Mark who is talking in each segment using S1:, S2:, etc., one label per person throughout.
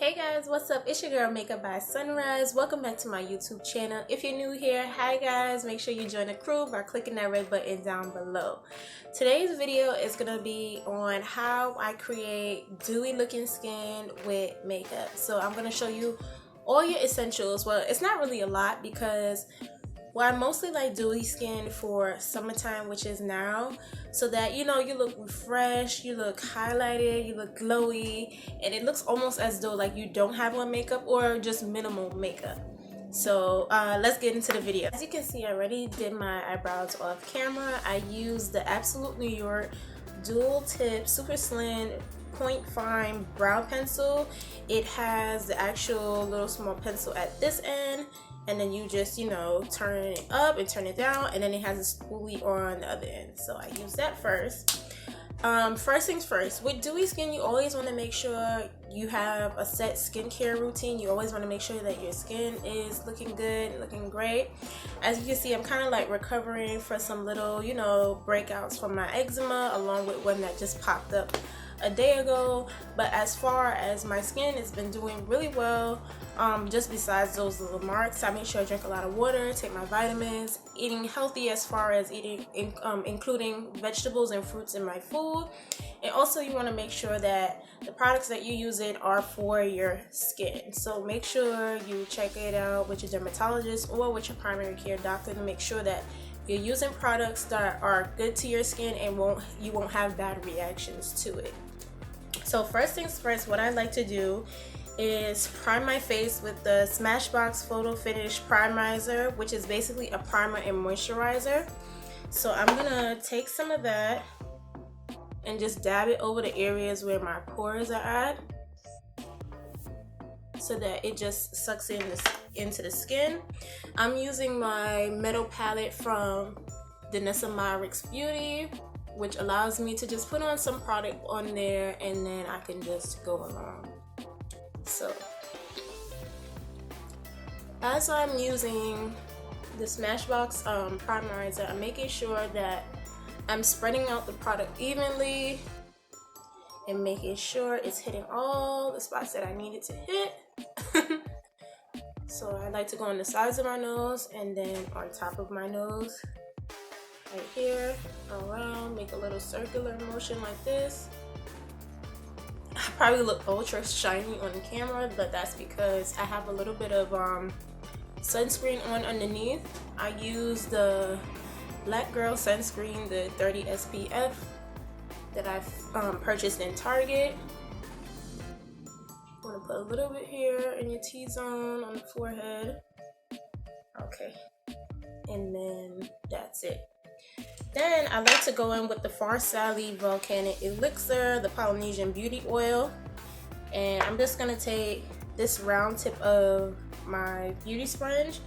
S1: Hey guys, what's up? It's your girl Makeup by Sunrise. Welcome back to my YouTube channel. If you're new here, hi guys, make sure you join the crew by clicking that red button down below. Today's video is going to be on how I create dewy looking skin with makeup. So I'm going to show you all your essentials. Well, it's not really a lot because I mostly like dewy skin for summertime, which is now, so that you look refreshed, you look highlighted, you look glowy, and it looks almost as though like you don't have on makeup or just minimal makeup. So let's get into the video. As you can see, I already did my eyebrows off camera. I used the Absolute New York dual tip super slim point fine brow pencil. It has the actual little small pencil at this end, and then you just turn it up and turn it down, and then it has a spoolie on the other end. So I use that first. First things first, with dewy skin you always want to make sure you have a set skincare routine. You always want to make sure that your skin is looking good, looking great. As you can see, I'm kind of like recovering for some little breakouts from my eczema, along with one that just popped up a day ago. But as far as my skin, it's been doing really well. Just besides those little marks, I make sure I drink a lot of water, take my vitamins, eating healthy as far as eating including vegetables and fruits in my food. And also you want to make sure that the products that you're using are for your skin. So make sure you check it out with your dermatologist or with your primary care doctor to make sure that you're using products that are good to your skin and you won't have bad reactions to it. So first things first, what I like to do is prime my face with the Smashbox Photo Finish Primerizer, which is basically a primer and moisturizer. So I'm gonna take some of that and just dab it over the areas where my pores are at, so that it just sucks into the skin. I'm using my metal palette from Danessa Myricks Beauty, which allows me to just put on some product on there and then I can just go along. So as I'm using the Smashbox primerizer, I'm making sure that I'm spreading out the product evenly and making sure it's hitting all the spots that I need it to hit. So I like to go on the sides of my nose and then on top of my nose, right here, around, make a little circular motion like this. I probably look ultra shiny on the camera, but that's because I have a little bit of sunscreen on underneath. I use the Black Girl sunscreen, the 30 SPF that I've purchased in Target. I'm gonna put a little bit here in your T-zone on the forehead. Okay, and then that's it. Then I like to go in with the Farsali Volcanic Elixir, the Polynesian Beauty Oil. And I'm just going to take this round tip of my beauty sponge.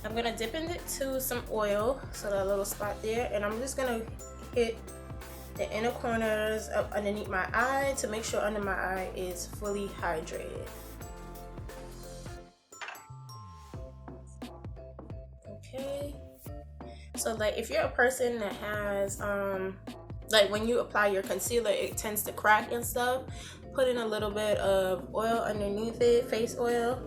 S1: I'm going to dip into some oil, so that little spot there. And I'm just going to hit the inner corners up underneath my eye to make sure under my eye is fully hydrated. Okay. So like if you're a person that has like when you apply your concealer it tends to crack and stuff, put in a little bit of oil underneath it. Face oil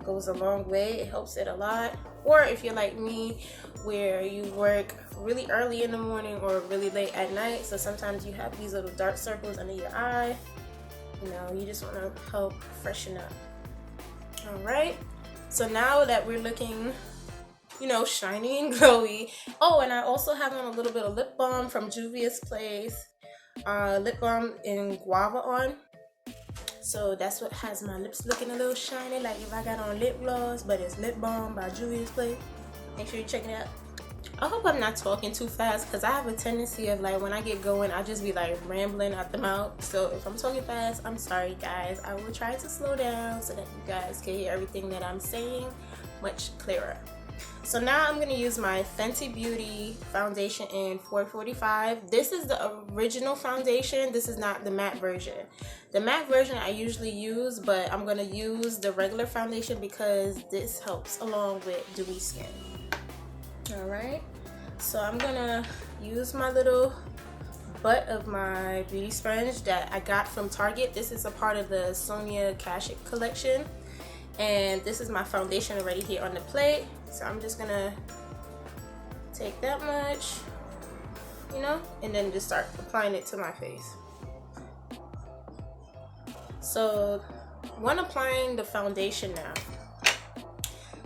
S1: goes a long way, it helps it a lot. Or if you're like me where you work really early in the morning or really late at night, so sometimes you have these little dark circles under your eye, you just want to help freshen up. All right, so now that we're looking shiny and glowy. Oh, and I also have on a little bit of lip balm from Juvia's Place, lip balm in Guava on. So that's what has my lips looking a little shiny, like if I got on lip gloss, but it's lip balm by Juvia's Place. Make sure you check it out. I hope I'm not talking too fast, because I have a tendency of like when I get going I just be like rambling out the mouth. So if I'm talking fast, I'm sorry guys. I will try to slow down so that you guys can hear everything that I'm saying much clearer. So now I'm going to use my Fenty Beauty foundation in 445. This is the original foundation. This is not the matte version. The matte version I usually use, but I'm going to use the regular foundation because this helps along with dewy skin. Alright, so I'm going to use my little butt of my beauty sponge that I got from Target. This is a part of the Sonia Kashuk collection, and this is my foundation already here on the plate. So I'm just gonna take that much, you know, and then just start applying it to my face. So when applying the foundation now,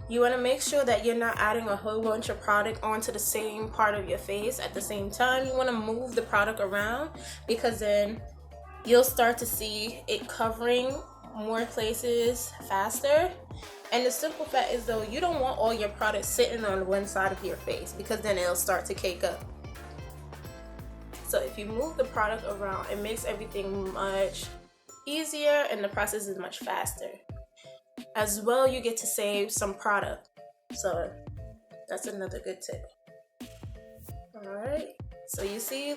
S1: you want to make sure that you're not adding a whole bunch of product onto the same part of your face at the same time. You want to move the product around, because then you'll start to see it covering more places faster. And the simple fact is though, you don't want all your product sitting on one side of your face, because then it'll start to cake up. So if you move the product around, it makes everything much easier and the process is much faster. As well, you get to save some product, so that's another good tip. Alright, so you see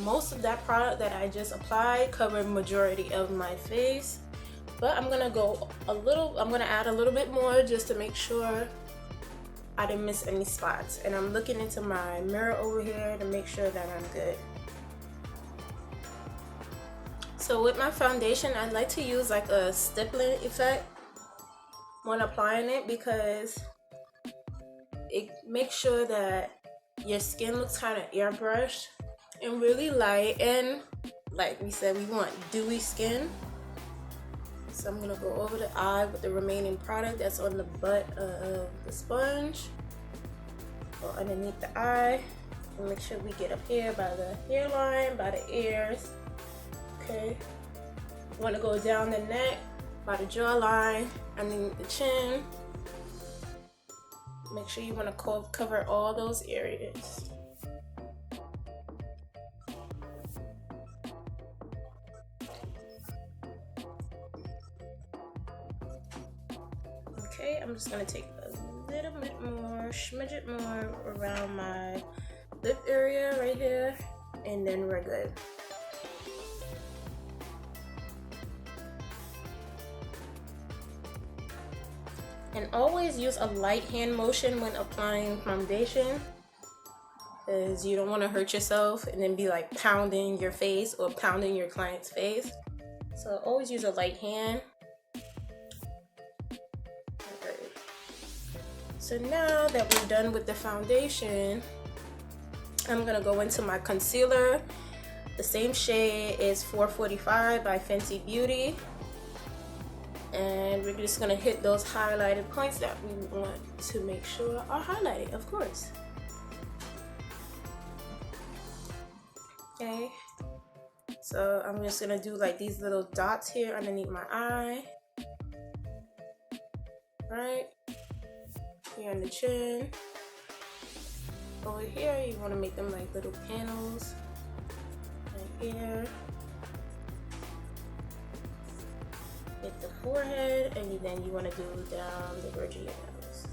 S1: most of that product that I just applied covered majority of my face, but I'm gonna add a little bit more just to make sure I didn't miss any spots. And I'm looking into my mirror over here to make sure that I'm good. So with my foundation, I like to use like a stippling effect when applying it, because it makes sure that your skin looks kind of airbrushed and really light, and like we said, we want dewy skin. So I'm gonna go over the eye with the remaining product that's on the butt of the sponge, go underneath the eye, and make sure we get up here by the hairline, by the ears. Okay, want to go down the neck, by the jawline, underneath the chin. Make sure you want to cover all those areas. Okay, I'm just going to take a little bit more, smidge it more around my lip area right here, and then we're good. And always use a light hand motion when applying foundation, because you don't want to hurt yourself and then be like pounding your face or pounding your client's face. So always use a light hand. Okay. So now that we're done with the foundation, I'm gonna go into my concealer. The same shade is 445 by Fenty Beauty. And we're just gonna hit those highlighted points that we want to make sure are highlighted, of course. Okay, so I'm just gonna do like these little dots here underneath my eye. Right here on the chin. Over here, you want to make them like little panels. Right here. Hit the forehead, and then you want to do down the bridge of your nose.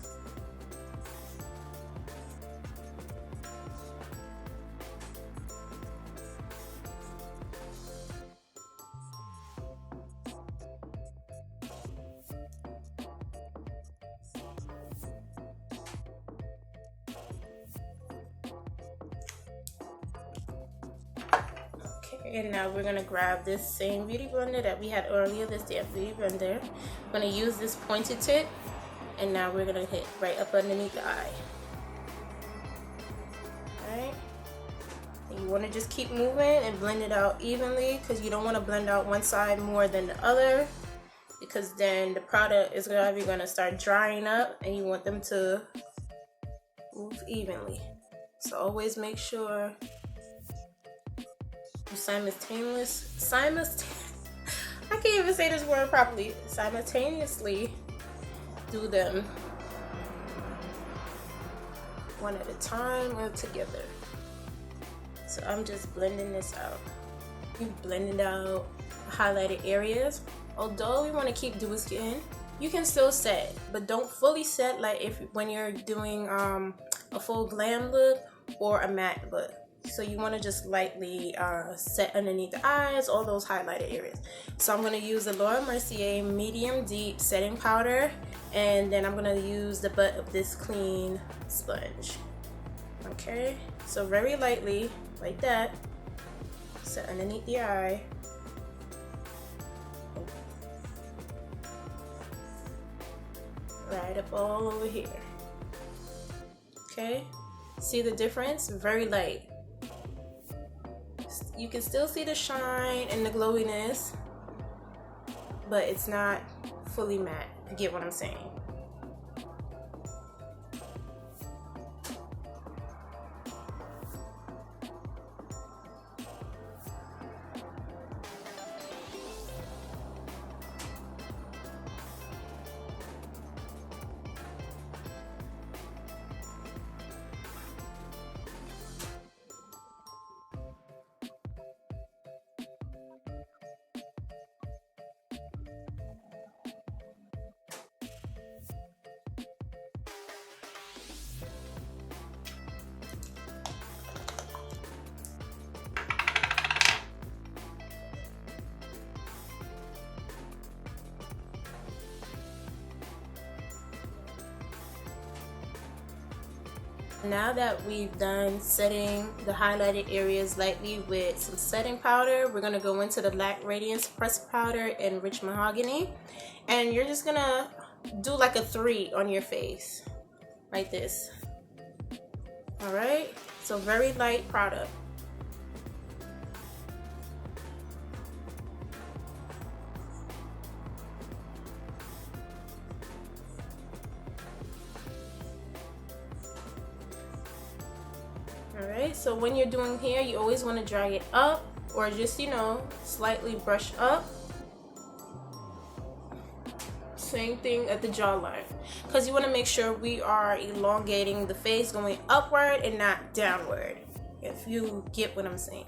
S1: And now we're gonna grab this same beauty blender that we had earlier, this damn beauty blender. I'm gonna use this pointed tip, and now we're gonna hit right up underneath the eye. Alright, and you want to just keep moving and blend it out evenly, because you don't want to blend out one side more than the other, because then the product is gonna start drying up, and you want them to move evenly. So always make sure you I can't even say this word properly. Simultaneously do them one at a time or together. So I'm just blending this out. You blend it out highlighted areas. Although we want to keep dewy skin, you can still set, but don't fully set like when you're doing a full glam look or a matte look. So you want to just lightly set underneath the eyes, all those highlighted areas. So I'm going to use the Laura Mercier medium deep setting powder, and then I'm going to use the butt of this clean sponge. Okay, so very lightly like that, Set underneath the eye. Right up all over here. Okay, see the difference? Very light. You can still see the shine and the glowiness, but it's not fully matte. You get what I'm saying? Now that we've done setting the highlighted areas lightly with some setting powder, we're gonna go into the Lac Radiance Pressed Powder in Rich Mahogany, and you're just gonna do like a 3 on your face, like this. All right, so very light product. Alright, so when you're doing hair, you always want to dry it up or just, you know, slightly brush up. Same thing at the jawline, because you want to make sure we are elongating the face going upward and not downward, if you get what I'm saying.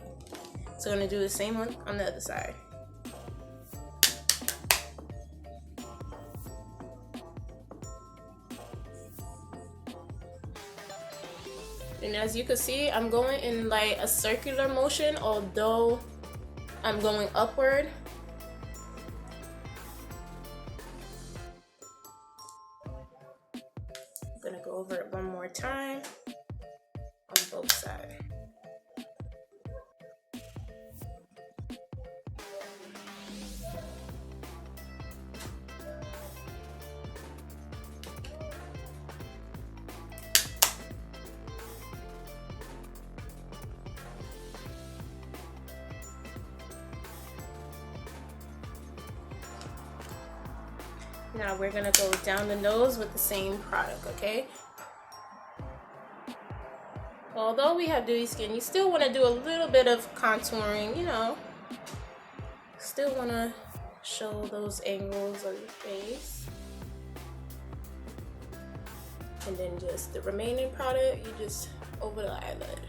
S1: So I'm going to do the same one on the other side. And as you can see, I'm going in like a circular motion, although I'm going upward. I'm gonna go over it one more time on both sides. Now we're gonna go down the nose with the same product, okay? Although we have dewy skin, you still wanna do a little bit of contouring, you know. Still wanna show those angles of your face. And then just the remaining product, you just over the eyelid.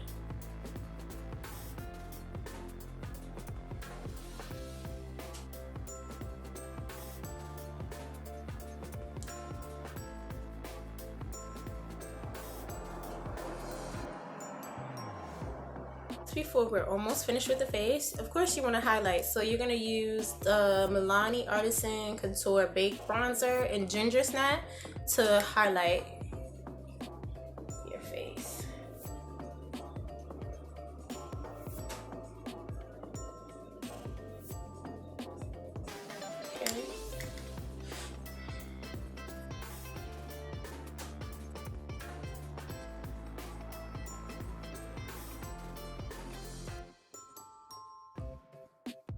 S1: Before we're almost finished with the face, of course you want to highlight, so you're going to use the Milani Artisan Contour Baked Bronzer in Ginger Snap to highlight your face. Okay.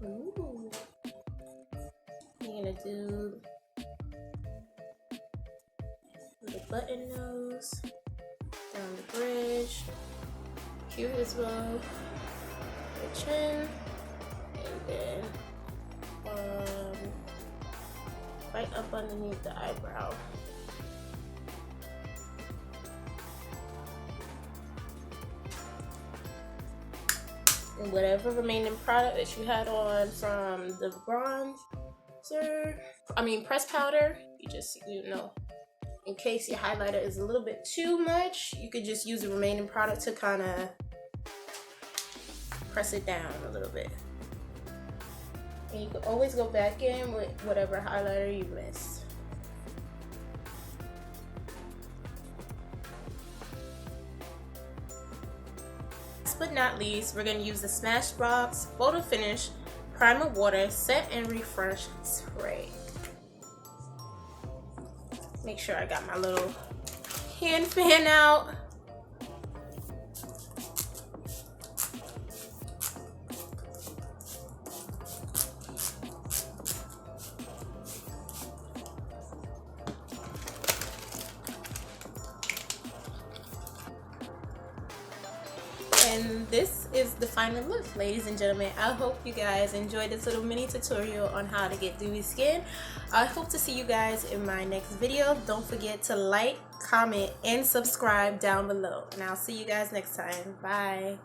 S1: Ooh. You're gonna do the button nose, down the bridge, cute as well, the chin, and then right up underneath the eyebrow. And whatever remaining product that you had on from the pressed powder, you just, you know, in case your highlighter is a little bit too much, you could just use the remaining product to kind of press it down a little bit. And you can always go back in with whatever highlighter you missed. last but not least, we're going to use the Smashbox Photo Finish Primer Water Set and Refresh Spray. Make sure I got my little hand fan out. And this is the final look, ladies and gentlemen. I hope you guys enjoyed this little mini tutorial on how to get dewy skin. I hope to see you guys in my next video. Don't forget to like, comment, and subscribe down below. And I'll see you guys next time. Bye.